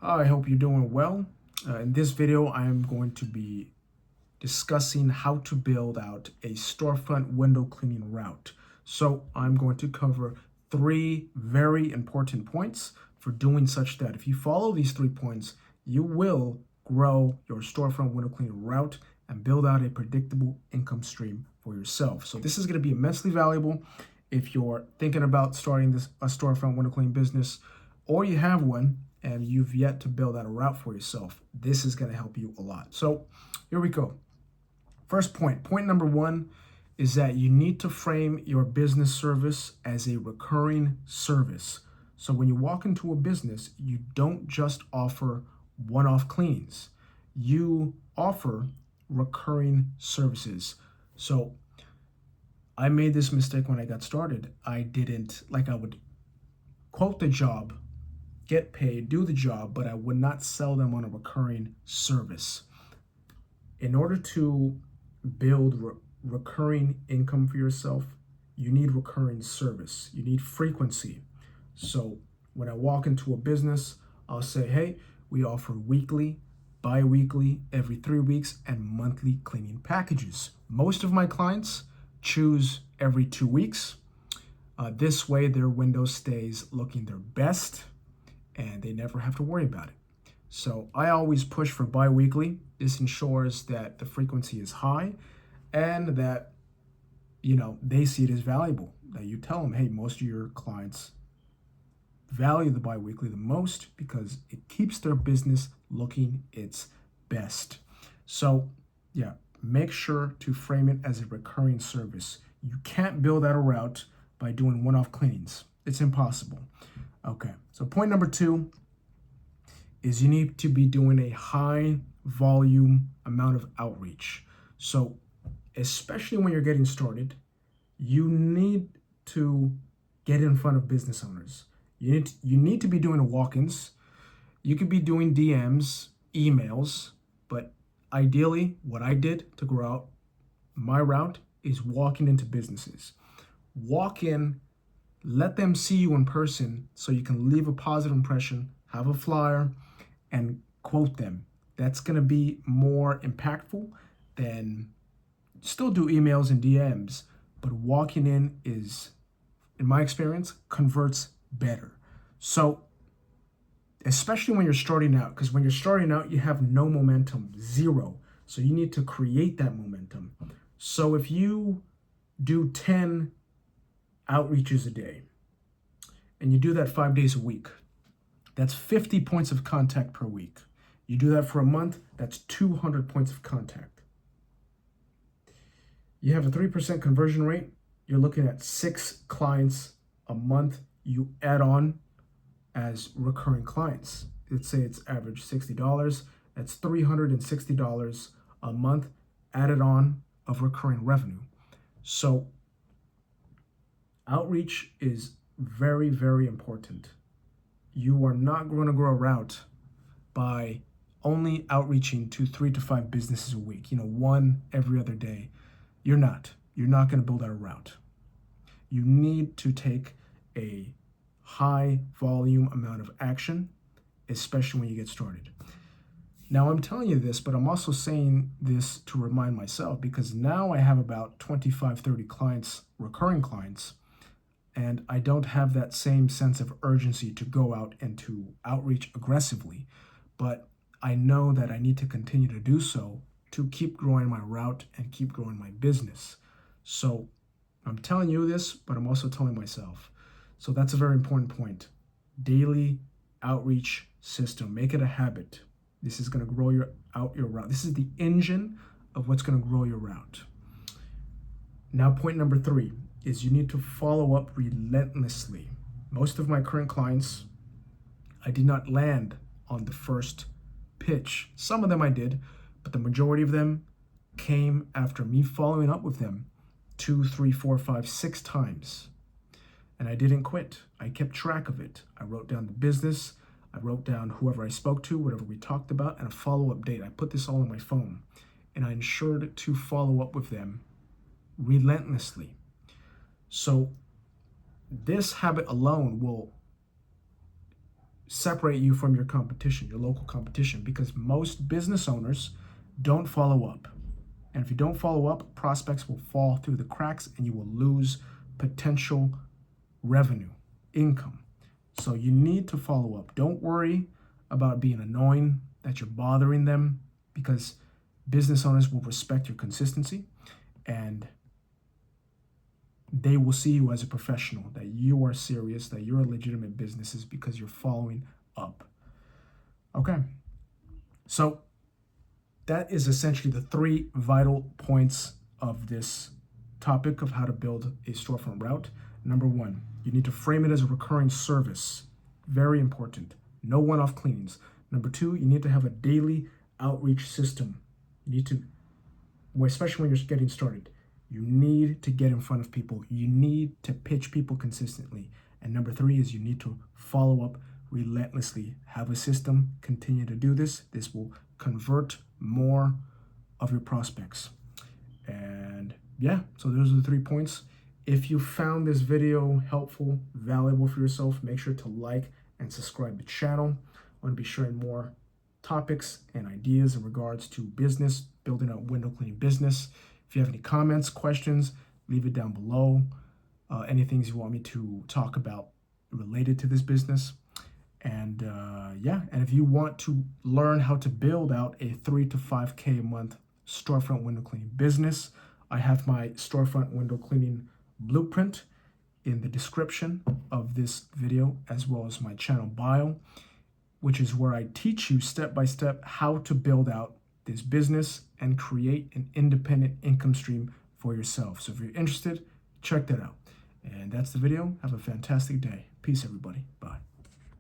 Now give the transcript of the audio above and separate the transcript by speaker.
Speaker 1: I hope you're doing well. In this video, I am going to be discussing how to build out a storefront window cleaning route. So I'm going to cover three very important points for doing such that if you follow these 3 points, you will grow your storefront window cleaning route and build out a predictable income stream for yourself. So this is going to be immensely valuable if you're thinking about starting a storefront window cleaning business, or you have one and you've yet to build out a route for yourself. This is going to help you a lot. So here we go. First point number one is that you need to frame your business service as a recurring service. So when you walk into a business, you don't just offer one-off cleanings. You offer recurring services. So I made this mistake when I got started. I would quote the job, get paid, do the job, but I would not sell them on a recurring service. In order to build recurring income for yourself, you need recurring service. You need frequency. So when I walk into a business, I'll say, hey, we offer weekly, bi-weekly, every 3 weeks, and monthly cleaning packages. Most of my clients choose every 2 weeks. This way, their window stays looking their best and they never have to worry about it. So I always push for bi-weekly. This ensures that the frequency is high and that, they see it as valuable. That you tell them, hey, most of your clients value the bi-weekly the most because it keeps their business looking its best. So yeah, make sure to frame it as a recurring service. You can't build out a route by doing one-off cleanings. It's impossible. Okay, so point number two is you need to be doing a high volume amount of outreach. So especially when you're getting started, you need to get in front of business owners. You need to be doing walk-ins. You could be doing DMs, emails, but ideally what I did to grow out my route is walking into businesses. Walk in, let them see you in person so you can leave a positive impression, have a flyer, and quote them. That's going to be more impactful than still do emails and DMs, but walking in is, in my experience, converts better. So especially when you're starting out, because when you're starting out, you have no momentum, zero. So you need to create that momentum. So if you do 10 outreaches a day and you do that 5 days a week, that's 50 points of contact per week. You do that for a month, that's 200 points of contact. You have a 3% conversion rate. You're looking at 6 clients a month you add on as recurring clients. Let's say it's average $60. That's $360 a month added on of recurring revenue. So outreach is very, very important. You are not going to grow a route by only outreaching to 3 to 5 businesses a week, one every other day. You're not going to build out a route. You need to take a high volume amount of action, especially when you get started. Now I'm telling you this, but I'm also saying this to remind myself, because now I have about 25, 30 clients, recurring clients, and I don't have that same sense of urgency to go out and to outreach aggressively. But I know that I need to continue to do so to keep growing my route and keep growing my business. So I'm telling you this, but I'm also telling myself. So that's a very important point. Daily outreach system. Make it a habit. This is going to grow your route. This is the engine of what's going to grow your route. Now, point number three is you need to follow up relentlessly. Most of my current clients, I did not land on the first pitch. Some of them I did, but the majority of them came after me following up with them 2, 3, 4, 5, 6 times. And I didn't quit. I kept track of it. I wrote down the business. I wrote down whoever I spoke to, whatever we talked about, and a follow-up date. I put this all on my phone, and I ensured to follow up with them relentlessly. So this habit alone will separate you from your competition, your local competition, because most business owners don't follow up. And if you don't follow up, prospects will fall through the cracks and you will lose potential revenue, income. So you need to follow up. Don't worry about being annoying, that you're bothering them, because business owners will respect your consistency and they will see you as a professional, that you are serious, that you're a legitimate business because you're following up. Okay. So that is essentially the 3 vital points of this topic of how to build a storefront route. Number 1, you need to frame it as a recurring service. Very important. No one-off cleanings. Number 2, you need to have a daily outreach system. You need to, especially when you're getting started, you need to get in front of people. You need to pitch people consistently. And number 3 is you need to follow up relentlessly. Have a system, continue to do this. This will convert more of your prospects. And yeah, so those are the 3 points. If you found this video helpful, valuable for yourself, make sure to like and subscribe to the channel. I want to be sharing more topics and ideas in regards to business, building out window cleaning business. If you have any comments, questions, leave it down below. Any things you want me to talk about related to this business. And yeah, and if you want to learn how to build out a 3 to 5K a month storefront window cleaning business, I have my storefront window cleaning blueprint in the description of this video, as well as my channel bio, which is where I teach you step by step how to build out this business and create an independent income stream for yourself. So if you're interested, check that out. And that's the video. Have a fantastic day. Peace, everybody. Bye.